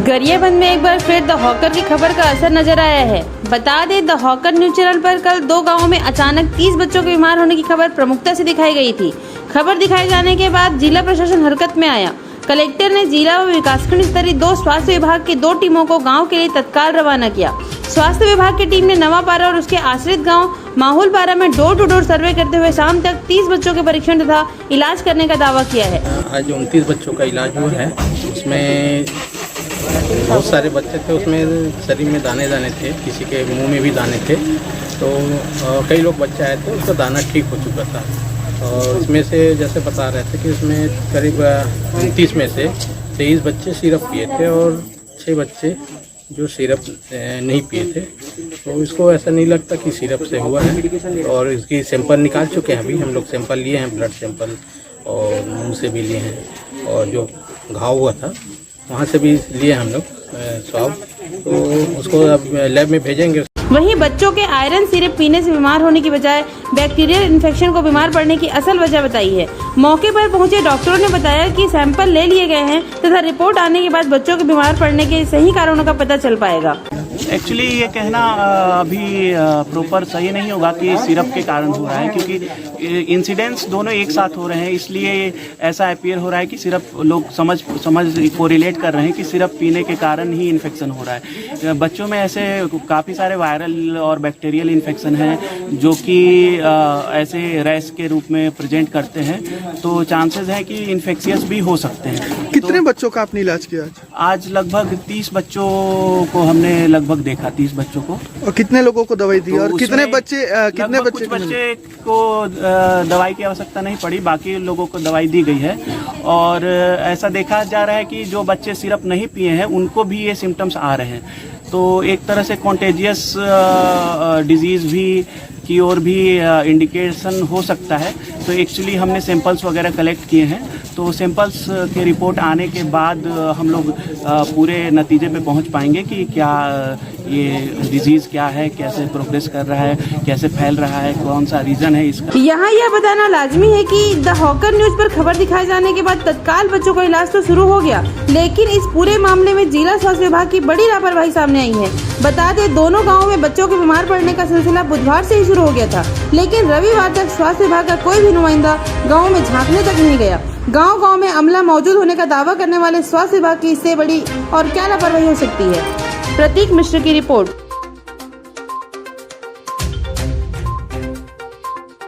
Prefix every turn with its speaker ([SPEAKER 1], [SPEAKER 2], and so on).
[SPEAKER 1] गरियाबंद में एक बार फिर द हॉकर की खबर का असर नजर आया है। बता दें, द हॉकर न्यूज चैनल पर कल 2 गांवों में अचानक 30 बच्चों के बीमार होने की खबर प्रमुखता से दिखाई गई थी। खबर दिखाए जाने के बाद जिला प्रशासन हरकत में आया। कलेक्टर ने जिला व विकासखंड स्तरीय 2 स्वास्थ्य विभाग की 2 टीमों को गाँव के लिए तत्काल रवाना किया। स्वास्थ्य विभाग की टीम ने नवापारा और उसके आश्रित गाँव माहौलपारा में डोर टू डोर सर्वे करते हुए शाम तक 30 बच्चों के परीक्षण तथा इलाज करने का दावा किया है।
[SPEAKER 2] आज 29 बच्चों का इलाज हुआ है। उसमें बहुत सारे बच्चे थे, उसमें शरीर में दाने थे, किसी के मुंह में भी दाने थे। तो कई लोग बच्चे आए थे, उसका दाना ठीक हो चुका था। और इसमें से जैसे बता रहे थे कि इसमें करीब 29 में से 23 बच्चे सिरप पिए थे और 6 बच्चे जो सिरप नहीं पिए थे। तो इसको ऐसा नहीं लगता कि सिरप से हुआ है। और इसकी सैंपल निकाल चुके हैं। अभी हम लोग सैंपल लिए हैं, ब्लड सैंपल, और मुंह से भी लिए हैं, और जो घाव हुआ था वहाँ से भी लिए हम लोग स्वाब। तो उसको अब लैब में भेजेंगे।
[SPEAKER 1] वहीं बच्चों के आयरन सिरप पीने से बीमार होने की बजाय बैक्टीरियल इन्फेक्शन को बीमार पड़ने की असल वजह बताई है। मौके पर पहुंचे डॉक्टरों ने बताया कि सैंपल ले लिए गए हैं तथा रिपोर्ट आने के बाद बच्चों के बीमार पड़ने के सही कारणों का पता चल पाएगा।
[SPEAKER 3] एक्चुअली ये कहना अभी प्रॉपर सही नहीं होगा कि सिरप के कारण हो रहा है, क्योंकि इंसिडेंट्स दोनों एक साथ हो रहे हैं। इसलिए ऐसा अपीयर हो रहा है कि सिरप लोग समझ कोरिलेट कर रहे हैं कि सिरप पीने के कारण ही इन्फेक्शन हो रहा है। बच्चों में ऐसे काफ़ी सारे वायरल और बैक्टीरियल इन्फेक्शन हैं जो कि ऐसे रैश के रूप में प्रेजेंट करते हैं। तो चांसेस है कि इन्फेक्शियस भी हो सकते हैं।
[SPEAKER 4] कितने बच्चों का आपने इलाज किया
[SPEAKER 3] आज लगभग 30 बच्चों को हमने लगभग देखा, 30 बच्चों को।
[SPEAKER 4] और कितने लोगों को दवाई दी? और कितने बच्चे
[SPEAKER 3] कुछ बच्चे को दवाई की आवश्यकता नहीं पड़ी, बाकी लोगों को दवाई दी गई है। और ऐसा देखा जा रहा है कि जो बच्चे सिरप नहीं पिए हैं उनको भी ये सिम्टम्स आ रहे हैं। तो एक तरह से कॉन्टेजियस डिजीज भी की ओर भी इंडिकेशन हो सकता है। तो एक्चुअली हमने सैंपल्स वगैरह कलेक्ट किए हैं। तो सैंपल्स के रिपोर्ट आने के बाद हम लोग पूरे नतीजे पे पहुंच पाएंगे कि क्या ये डिजीज़ क्या है, कैसे प्रोग्रेस कर रहा है, कैसे फैल रहा है, कौन सा रीज़न है इसका।
[SPEAKER 1] यहाँ यह बताना लाजमी है कि द हॉकर न्यूज पर खबर दिखाए जाने के बाद तत्काल बच्चों का इलाज तो शुरू हो गया, लेकिन इस पूरे मामले में जिला स्वास्थ्य विभाग की बड़ी लापरवाही सामने आई है। बता दें, दोनों गाँव में बच्चों के बीमार पड़ने का सिलसिला बुधवार से ही शुरू हो गया था, लेकिन रविवार तक स्वास्थ्य विभाग का कोई भी नुमाइंदा गाँव में झांकने तक नहीं गया। गांव-गांव में अमला मौजूद होने का दावा करने वाले स्वास्थ्य विभाग की इससे बड़ी और क्या लापरवाही हो सकती है। प्रतीक मिश्र की रिपोर्ट।